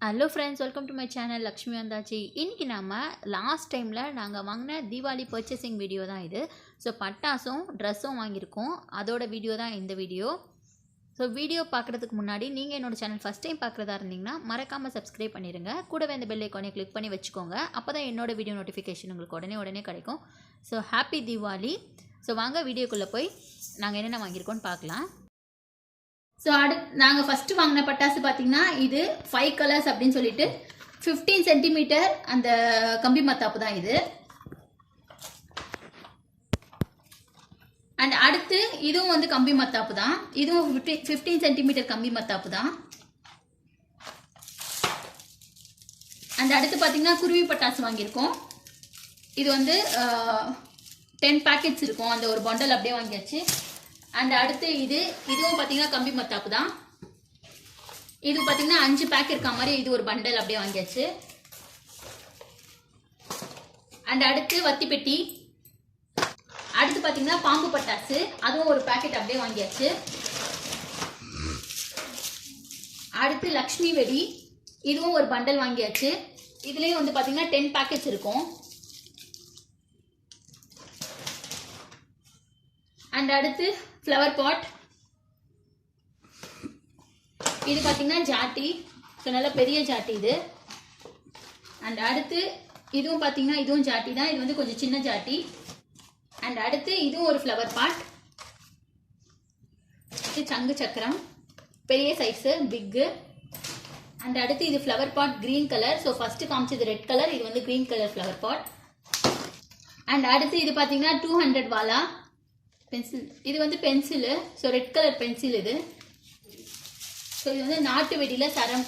Hello friends, welcome to my channel Lakshmi வந்தாச்சி. இன்றைக்கி நம்ம லாஸ்ட் டைமில் நாங்கள் வாங்கின தீபாவளி பர்ச்சேசிங் வீடியோ தான் இது. ஸோ பட்டாசும் ட்ரெஸ்ஸும் வாங்கியிருக்கோம், அதோட வீடியோ தான் இந்த வீடியோ. ஸோ வீடியோ பார்க்குறதுக்கு முன்னாடி நீங்கள் என்னோடய சேனல் ஃபஸ்ட் டைம் பார்க்குறதா இருந்தீங்கன்னா மறக்காமல் சப்ஸ்கிரைப் பண்ணிடுங்க. கூடவே அந்த பெல் ஐக்கானை கிளிக் பண்ணி வச்சுக்கோங்க. அப்போ தான் என்னோடய வீடியோ நோட்டிஃபிகேஷன் உங்களுக்கு உடனே கிடைக்கும். So happy Deepavali. ஸோ வாங்க வீடியோக்குள்ளே போய் நாங்கள் என்னென்ன வாங்கியிருக்கோன்னு பார்க்கலாம். ஸோ நாங்கள் ஃபஸ்ட்டு வாங்கின பட்டாசு பார்த்தீங்கன்னா இது 5 கலர்ஸ் அப்படின்னு சொல்லிட்டு 15 சென்டிமீட்டர் அந்த கம்பி மத்தாப்பு தான் இது. அண்ட் அடுத்து இதுவும் வந்து கம்பி மத்தாப்பு தான், இதுவும் 15 சென்டிமீட்டர் கம்பி மத்தாப்பு தான். அண்ட் அடுத்து பார்த்தீங்கன்னா குருவி பட்டாசு வாங்கியிருக்கோம். இது வந்து 10 பேக்கெட்ஸ் இருக்கும், அந்த ஒரு பண்டல் அப்படியே வாங்கியாச்சு. அண்ட் அடுத்து இதுவும் பார்த்தீங்கன்னா கம்பி மத்தாப்பு தான். இது பார்த்தீங்கன்னா 5 பேக் இருக்க மாதிரி இது ஒரு பண்டல் அப்படியே வாங்கியாச்சு. அண்ட் அடுத்து வத்தி பெட்டி. அடுத்து பார்த்தீங்கன்னா பாம்பு பட்டாசு, அதுவும் ஒரு பேக்கெட் அப்படியே வாங்கியாச்சு. அடுத்து லக்ஷ்மி வெடி, இதுவும் ஒரு பண்டல் வாங்கியாச்சு. இதுலேயும் வந்து பார்த்தீங்கன்னா 10 பேக்கெட்ஸ் இருக்கும். அண்ட் அடுத்து ஃப்ளவர் பாட், இது பார்த்தீங்கன்னா ஜாட்டி, ஸோ நல்ல பெரிய ஜாட்டி இது. அண்ட் அடுத்து இதுவும் பார்த்தீங்கன்னா இதுவும் ஜாட்டி தான், இது வந்து கொஞ்சம் சின்ன ஜாட்டி. அண்ட் அடுத்து இதுவும் ஒரு ஃப்ளவர் பாட், இது சங்கு சக்கரம் பெரிய சைஸு பிக்கு. அண்ட் அடுத்து இது flower pot green colour. So first காமிச்சது ரெட் கலர், இது வந்து green colour flower pot. And அடுத்து இது பார்த்தீங்கன்னா 200 வாலா பென்சில், இது வந்து pencil, so red colour pencil இது. ஸோ இது வந்து நாட்டு வெடியில் சரம்,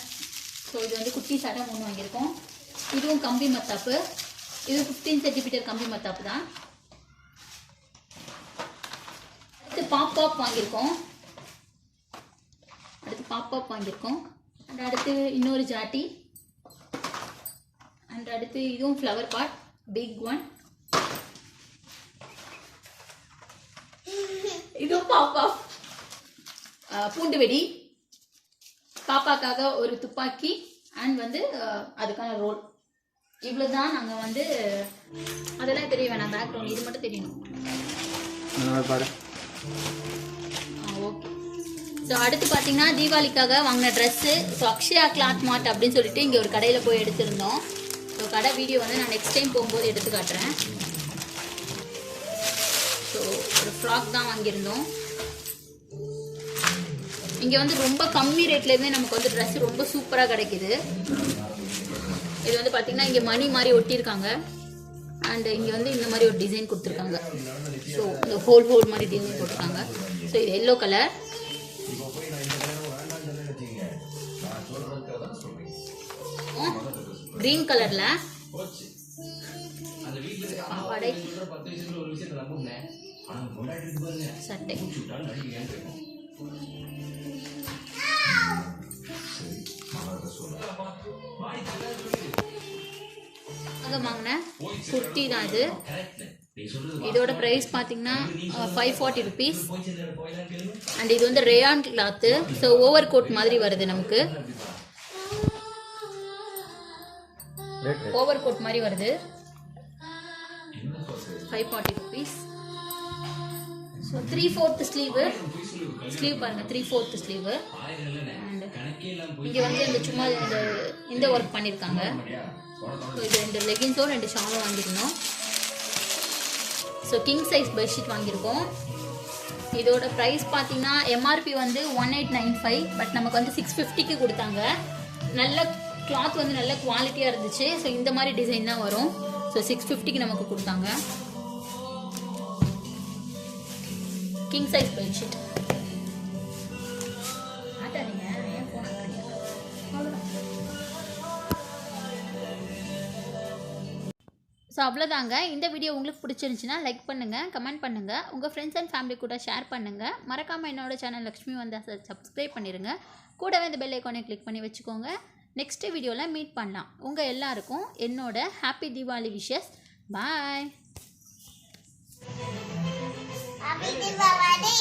ஸோ இது வந்து குட்டி சரம் ஒன்று வாங்கியிருக்கோம். இதுவும் கம்பி மத்தாப்பு, இது 15 சென்டிமீட்டர் கம்பி மத்தாப்பு தான். அடுத்து பாப் வாங்கியிருக்கோம், அண்ட் அடுத்து இன்னொரு ஜாட்டி. அண்ட் அடுத்து இதுவும் ஃப்ளவர் பாட் பிக் ஒன். இதுவும் பாப்பா பூண்டு வெடி, பாப்பாக்காக ஒரு துப்பாக்கி அண்ட் வந்து அதுக்கான ரோல். இவ்வளோதான் நாங்கள் வந்து, அதெல்லாம் தெரிய வேணாம், பேக்ரவுண்ட் இது மட்டும் தெரியணும். ஓகே. ஸோ அடுத்து பார்த்தீங்கன்னா தீபாவளிக்காக வாங்கின ட்ரெஸ்ஸு. ஸோ அக்ஷயா கிளாத் மார்ட் அப்படின்னு சொல்லிட்டு இங்கே ஒரு கடையில் போய் எடுத்திருந்தோம். ஸோ கடை வீடியோ வந்து நான் நெக்ஸ்ட் டைம் போகும்போது எடுத்து காட்டுறேன். ஸோ ஒரு ஃப்ராக் தான் வாங்கியிருந்தோம். இங்கே வந்து ரொம்ப கம்மி ரேட்லேருந்தே நமக்கு வந்து ட்ரெஸ் ரொம்ப சூப்பராக கிடைக்கிது. இது வந்து பார்த்திங்கன்னா இங்கே மணி மாதிரி ஒட்டியிருக்காங்க. அண்ட் இங்கே வந்து இந்த மாதிரி ஒரு டிசைன் கொடுத்துருக்காங்க. ஸோ இந்த ஹோல் மாதிரி டிசைன் போட்டிருக்காங்க. ஸோ இது எல்லோ கலர். க்ரீன் கலரில் பாவாடை சட்டை. வாங்கின குர்த்தி தான் இது. இதோட ப்ரைஸ் பார்த்தீங்கன்னா 540 ருபீஸ். அண்ட் இது வந்து rayon cloth, so over coat மாதிரி வருது நமக்கு. ஓவர் கோட் மாதிரி வருது, 540 ருபீஸ். ஸோ 3/4 ஸ்லீவ் பாருங்கள், 3/4 ஸ்லீவு. அண்ட் இங்கே வந்து இந்த சும்மா இந்த ஒர்க் பண்ணியிருக்காங்க. ஸோ இது 2 லெகின்ஸும் 2 ஷாலும் வாங்கியிருந்தோம். ஸோ கிங் சைஸ் பெட்ஷீட் வாங்கியிருக்கோம். இதோட ப்ரைஸ் பார்த்தீங்கன்னா எம்ஆர்பி வந்து 1895, பட் நமக்கு வந்து 650க்கு கொடுத்தாங்க. நல்ல கிளாத் வந்து நல்ல குவாலிட்டியாக இருந்துச்சு. ஸோ இந்த மாதிரி டிசைன் தான் வரும். ஸோ 650க்கு நமக்கு கொடுத்தாங்க. King size bedsheet. ஸோ அவ்வளோதாங்க. இந்த வீடியோ உங்களுக்கு பிடிச்சிருந்துச்சுன்னா லைக் பண்ணுங்கள், கமெண்ட் பண்ணுங்கள், உங்கள் ஃப்ரெண்ட்ஸ் அண்ட் ஃபேமிலி கூட ஷேர் பண்ணுங்கள். மறக்காமல் என்னோட சேனல் லக்ஷ்மி வந்தாச்சி சப்ஸ்கிரைப் பண்ணிடுங்க. கூடவே இந்த பெல் ஐக்கானை கிளிக் பண்ணி வச்சுக்கோங்க. நெக்ஸ்ட் வீடியோவில் மீட் பண்ணலாம். உங்கள் எல்லாருக்கும் என்னோட ஹாப்பி தீபாவளி விஷஸ். பாய். Happy Diwali!